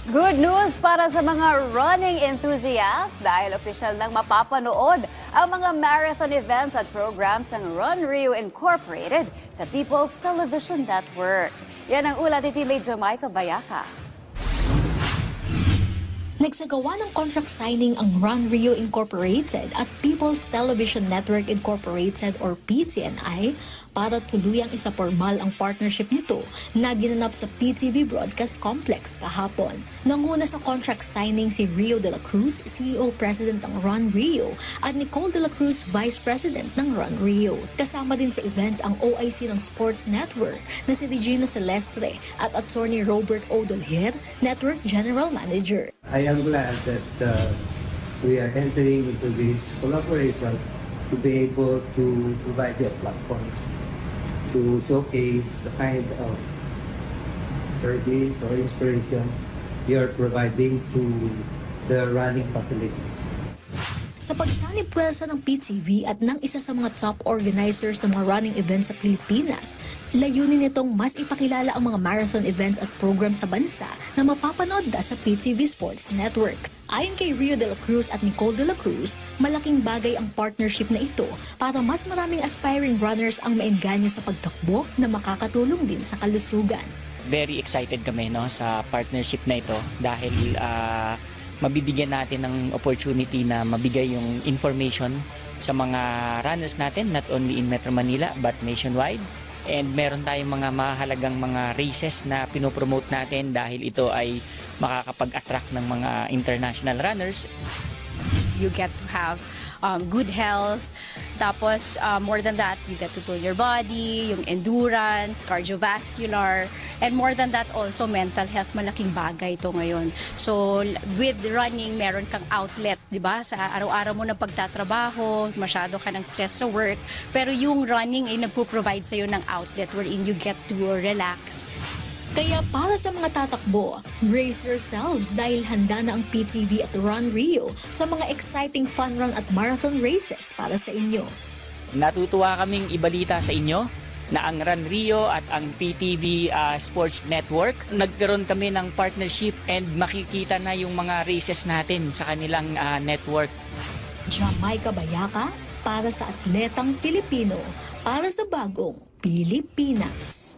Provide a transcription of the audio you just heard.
Good news para sa mga running enthusiasts dahil opisyal nang mapapanood ang mga marathon events at programs ng Run Rio Incorporated sa People's Television Network. Yan ang ulat ni Teammate Jamaica Bayaka. Nagsagawa ng contract signing ang Run Rio Incorporated at People's Television Network Incorporated or PTNI para tuluyang isapormal ang partnership nito na ginanap sa PTV Broadcast Complex kahapon. Nanguna sa contract signing si Rio de la Cruz, CEO President ng Run Rio, at Nicole de la Cruz, Vice President ng Run Rio. Kasama din sa events ang OIC ng Sports Network na si Regina Celestre at Attorney Robert O. Dolher, Network General Manager. I am glad that we are entering into this collaboration to be able to provide their platforms to showcase the kind of service or inspiration you're providing to the running populations. Sa pagsanib pwersa ng PTV at ng isa sa mga top organizers ng mga running events sa Pilipinas, layunin nitong mas ipakilala ang mga marathon events at programs sa bansa na mapapanood na sa PTV Sports Network. Ayon kay Rio de la Cruz at Nicole de la Cruz, malaking bagay ang partnership na ito para mas maraming aspiring runners ang maengganyo sa pagtakbo na makakatulong din sa kalusugan. Very excited kami sa partnership na ito dahil mabibigyan natin ng opportunity na mabigay yung information sa mga runners natin, not only in Metro Manila but nationwide. And meron tayong mga mahalagang mga races na pinopromote natin dahil ito ay makakapag-attract ng mga international runners. You get to have good health. Tapos, more than that, you get to tool your body, yung endurance, cardiovascular, and more than that also, mental health, malaking bagay ito ngayon. So, with running, meron kang outlet, di ba? Sa araw-araw mo na pagtatrabaho, masyado ka ng stress sa work, pero yung running ay nagpo-provide sa'yo ng outlet wherein you get to relax. Kaya para sa mga tatakbo, brace yourselves dahil handa na ang PTV at Run Rio sa mga exciting fun run at marathon races para sa inyo. Natutuwa kaming ibalita sa inyo na ang Run Rio at ang PTV Sports Network, nagkaroon kami ng partnership and makikita na yung mga races natin sa kanilang network. Jamaica Bayaka para sa atletang Pilipino, para sa bagong Pilipinas.